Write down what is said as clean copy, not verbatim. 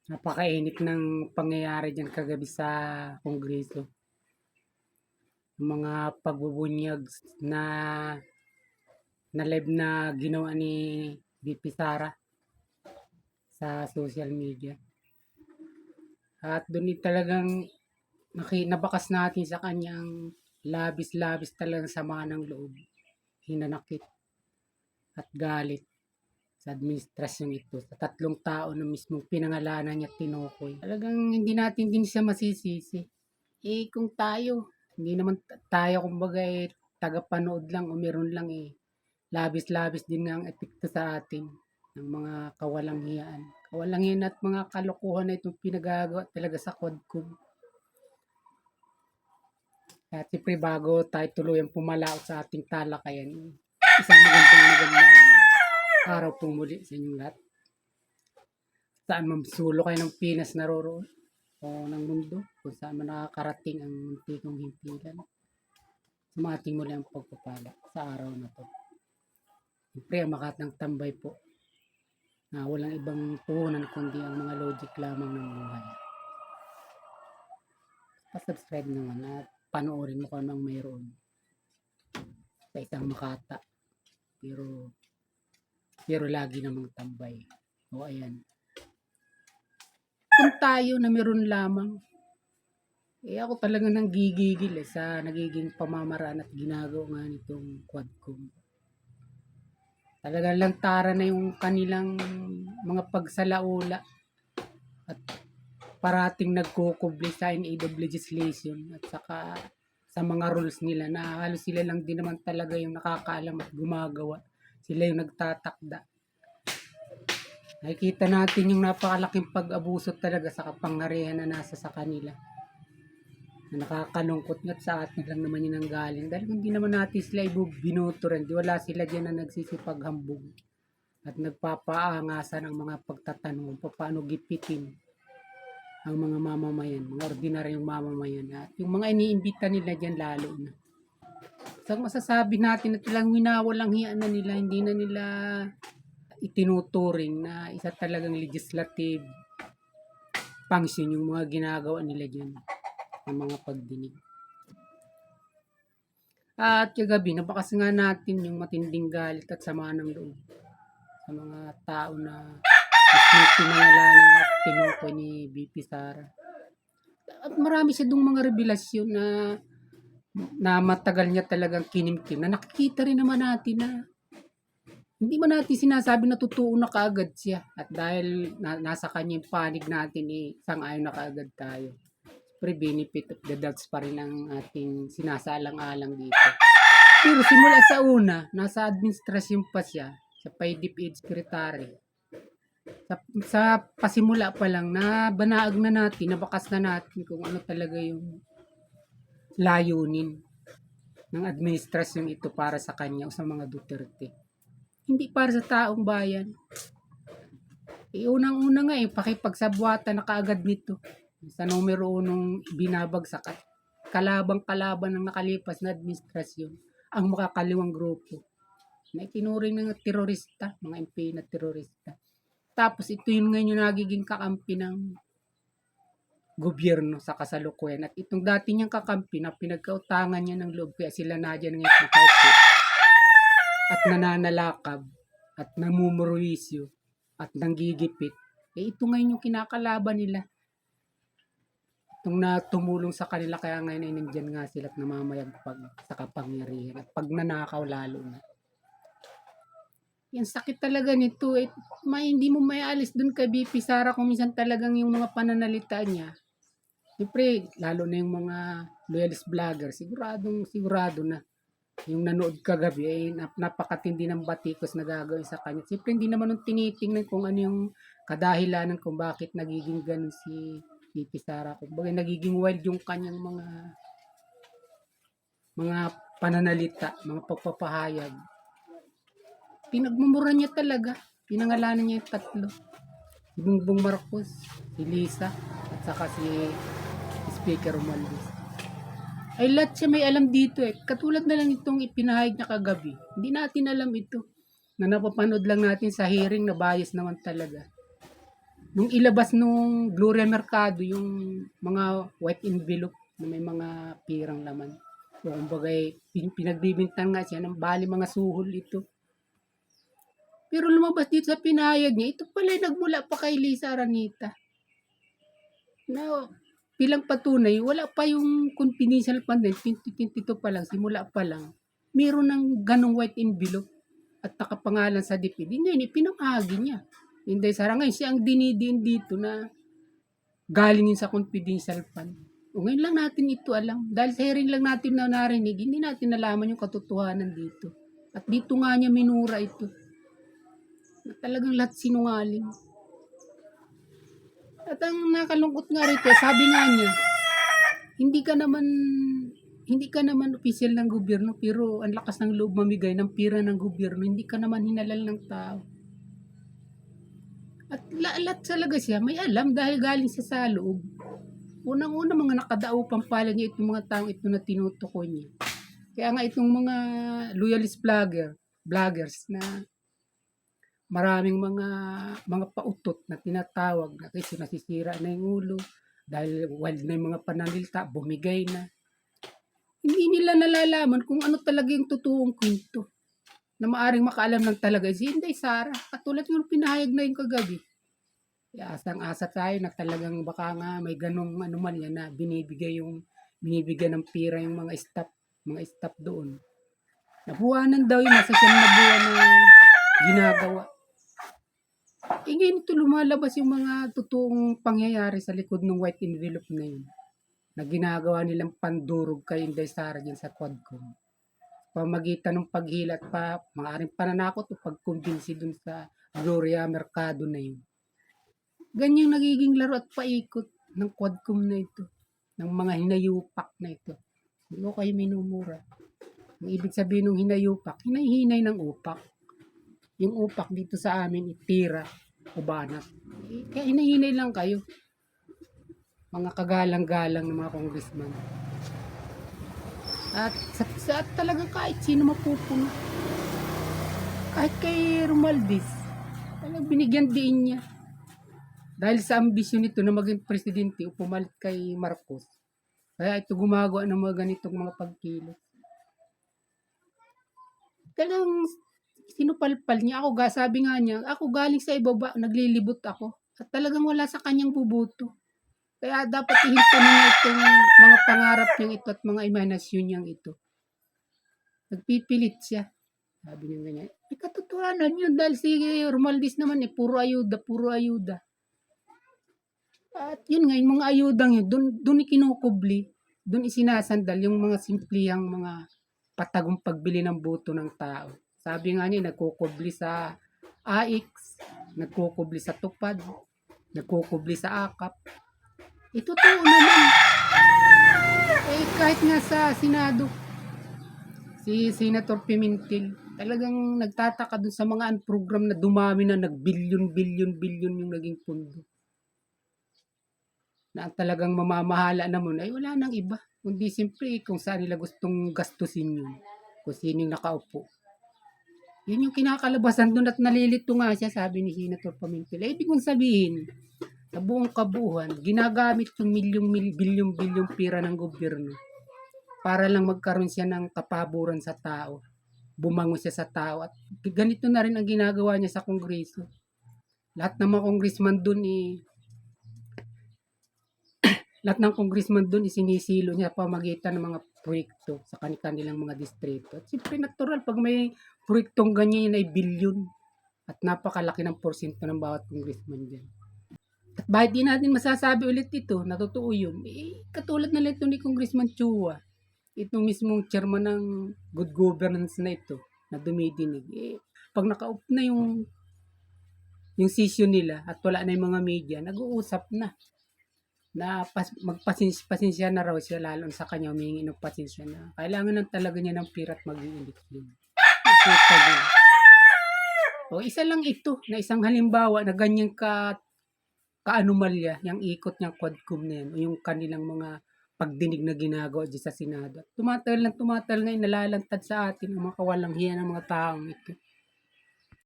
Napakainit ng pangyayari diyan kagabi sa Kongreso. Yung mga pagbubunyag na live na ginawa ni VP Sara sa social media. At doon talagang nabakas natin sa kanyang labis-labis talagang sama ng loob, hinanakit at galit sa administrasyon ito, sa tatlong tao na mismong pinangalanan niya tinukoy. Talagang hindi natin din siya masisisi. Kung tayo, hindi naman tayo kumbaga tagapanood lang o meron lang labis-labis din nga ang epekto sa atin ng mga kawalanghiyaan. Kawalanghiyaan at mga kalokohan na itong pinagagawa talaga sa Quadcom. At siyempre bago tayo tuluyang pumalaot sa ating talakayan, isang magandang araw pong muli sa inyong lahat. Saan man sulok kayo ng Pinas naroroon o ng mundo, kung saan man nakakarating ang muntikong himpilan. Sumating muli ang pagpapala sa araw na to. Siyempre ang makatang tambay po na walang ibang puhunan kundi ang mga logic lamang ng buhay. Pa-subscribe naman at panoorin mo kung anong mayroon sa isang makata. Pero lagi namang tambay. O ayan. Kung tayo na meron lamang, ako talaga nang gigigil sa nagiging pamamaraan at ginagawa nga nitong Quadcom. Talagang lantara na yung kanilang mga pagsalaula at parating nagkukubli sa NAW legislation at saka sa mga rules nila na halos sila lang din naman talaga yung nakakaalam at gumagawa. Sila yung nagtatakda. Nakikita natin yung napakalaking pag-abuso talaga sa kapangyarihan na nasa sa kanila. Na nakakalungkot nga sa atin lang naman yun ang galing. Dahil hindi naman natin sila binuturan. Di wala sila dyan na nagsisipaghambog at nagpapaangasan ng mga pagtatanong kung paano gipitin ang mga mamamayan, mga ordinaryong mamamayan. At yung mga iniimbita nila dyan lalo na. So masasabi natin na talang winawalang hiyaan na nila, hindi na nila itinuturing na isa talagang legislative function yung mga ginagawa nila dyan ng mga pagdinig. At kagabi, nabakas nga natin yung matinding galit at sama ng loob sa mga tao na mas pinangalanan at tinukoy ni VP Sara. At marami siya dong mga revelasyon na matagal niya talagang kinimkim na nakikita rin naman natin na hindi man natin sinasabi na totoo na kaagad siya. At dahil nasa kanya yung panig natin, sang-ayon na kaagad tayo. Pero benefit of the doubts pa rin ang ating sinasalang-alang dito. Pero simula sa una, nasa administrasyon pa siya, sa PDEP Secretary. Sa pasimula pa lang, na banaag na natin, nabakas na natin kung ano talaga yung layunin ng administrasyon ito para sa kanya o sa mga Duterte. Hindi para sa taong bayan. Unang-una nga pakipagsabuatan na kaagad nito sa numero 1 binabagsak at kalabang-kalaban ng nakalipas na administrasyon ang makakaliwang grupo na itinuring ng terorista, mga MP na terorista. Tapos ito yun ngayon yung nagiging kakampi ng gobyerno sa kasalukuyan. At itong dati niyang kakampi na pinagkautangan niya ng loob kaya sila na dyan ngayon nakaupo at nananalakab at namumuruisyo at nanggigipit. Ito ngayon yung kinakalaban nila. Itong tumulong sa kanila kaya ngayon ay nandyan nga sila at namamayagpag sa kapangyarihan at pagnanakaw lalo na. Yan sakit talaga nito. Hindi mo maialis dun kay VP Sara kung minsan talagang yung mga pananalita niya. Siyempre, lalo na yung mga loyalist vlogger, sigurado na yung nanood kagabi ay napakatindi ng batikos na gagawin sa kanya. Siyempre, hindi naman nung tinitingnan kung ano yung kadahilanan kung bakit nagiging ganun si VP Sara. Kung bagay nagiging wild yung kanyang mga pananalita, mga pagpapahayag. Pinagmumura niya talaga. Pinangalanan niya yung tatlo. Si Bongbong Marcos, si Lisa, at saka si Speaker Romualdez. Ay lahat siya may alam dito Katulad na lang itong ipinahayag niya kagabi. Hindi natin alam ito. Na napapanood lang natin sa hearing na bias naman talaga. Nung ilabas nung Gloria Mercado yung mga white envelope na may mga pirang laman. So, kumbaga, pinagbibintan nga siya ng bali mga suhol ito. Pero lumabas dito sa pinahayag niya, ito pala nagmula pa kay Lisa Aranita. Na bilang patunay, wala pa yung confidential fund din, 2022 pa lang, simula pa lang. Meron ng ganong white envelope at nakapangalan sa DepEd. Hindi, pinamahagi niya. Hindi, Sara ngayon siya ang dinidiin dito na galing yun sa confidential fund. O ngayon lang natin ito alam. Dahil sa hearing lang natin na narinig, hindi natin nalaman yung katotohanan dito. At dito nga niya minura ito. Na talagang lahat sinungaling. At ang nakalungkot nga rito, sabi nga niya, hindi ka naman opisyal ng gobyerno pero ang lakas ng loob mamigay ng pira ng gobyerno, hindi ka naman hinalal ng tao. At lahat talaga siya may alam dahil galing siya sa loob. Unang-una mga nakadaupang pala niya itong mga taong ito na tinutukoy niya. Kaya nga itong mga loyalist vloggers na maraming mga pautot na tinatawag na kasi nasisira na yung ulo dahil wild na yung mga pananalita, bumigay na. Hindi nila nalalaman kung ano talaga yung totoong kwento na maaring makaalam ng talaga si Inday Sara. Katulad yung pinahayag na yung kagabi. Kaya asang-asa tayo na talagang baka nga may ganong anomalya na binibigyan ng pira yung mga staff doon. Nabuwanan daw yung nasa siyang nabuwan na ginagawa. Ngayon ito lumalabas yung mga totoong pangyayari sa likod ng white envelope na yun na ginagawa nilang pandurog kay Inday Sara dyan sa Quadcom. Pamagitan ng paghila at maaaring pananakot o pagkumbinsi dun sa Gloria Mercado na yun. Ganyang nagiging laro at paikot ng Quadcom na ito, ng mga hinayupak na ito. Hindi ko kayo minumura. Ang ibig sabihin ng hinayupak, hinay-hinay ng upak. Yung upak dito sa amin, itira o banat. Kaya hinay-hinay lang kayo. Mga kagalang-galang ng mga congressman. At talagang kahit sino mapupuna. Kahit kay Romualdez, talagang binigyan din niya. Dahil sa ambisyon nito na maging presidente o pumalit kay Marcos. Kaya ito gumagawa ng mga ganitong mga pagkilos. Talagang sinupalpal niya ako. Sabi nga niya, ako galing sa ibaba, naglilibot ako. At talagang wala sa kanyang bubuto. Kaya dapat ihinto niya itong mga pangarap niyang ito at mga imahinasyon niyang ito. Nagpipilit siya. Sabi niya ganyan. Katotohanan yun dahil si Romualdez naman puro ayuda. At yun nga, yung mga ayudang yun, doon ikinukubli, doon isinasandal yung mga simplihang mga patagong pagbili ng boto ng tao. Sabi nga niya, nagkukubli sa AIX, nagkukubli sa Tupad, nagkukubli sa AKAP. Totoo naman. Kahit nga sa Senado, si Senator Pimentel, talagang nagtataka dun sa mga program na dumami na nag-billion yung naging pundo. Na talagang mamamahala naman ay wala nang iba. Kundi siyempre kung saan nila gustong gastusin yun. Kung sino yung nakaupo. Yun yung kinakalabasan doon at nalilito nga siya, sabi ni Senator Pimentel. Ibig kong sabihin, sa buong kabuuan, ginagamit yung bilyong pira ng gobyerno para lang magkaroon siya ng kapaboran sa tao. Bumango siya sa tao. At ganito na rin ang ginagawa niya sa Kongreso. Lahat ng mga congressman doon lahat ng congressman doon isinisilo niya pamagitan ng mga proyekto sa kanilang mga distrito. At siyempre natural pag may proyektong ganyan ay bilyon at napakalaki ng porsyento ng bawat congressman dyan. At bakit di natin masasabi ulit ito na totoo yun? Katulad na lang ito ni Congressman Chua, itong mismong chairman ng good governance na ito na dumidinig. Pag nakaup na yung session nila at wala na yung mga media, nag-uusap na magpasensya na raw siya lalo sa kanya humingi ng pasensya na kailangan ng talaga niya ng pira at mag-i-eleksyon. O isa lang ito na isang halimbawa na ganyan kaanomalya yung ikot niyang Quadcom na yan o yung kanilang mga pagdinig na ginagawa dyan sa Senado. Tumatal ngayon nalalantad sa atin ang mga kawalang hiya ng mga taong ito.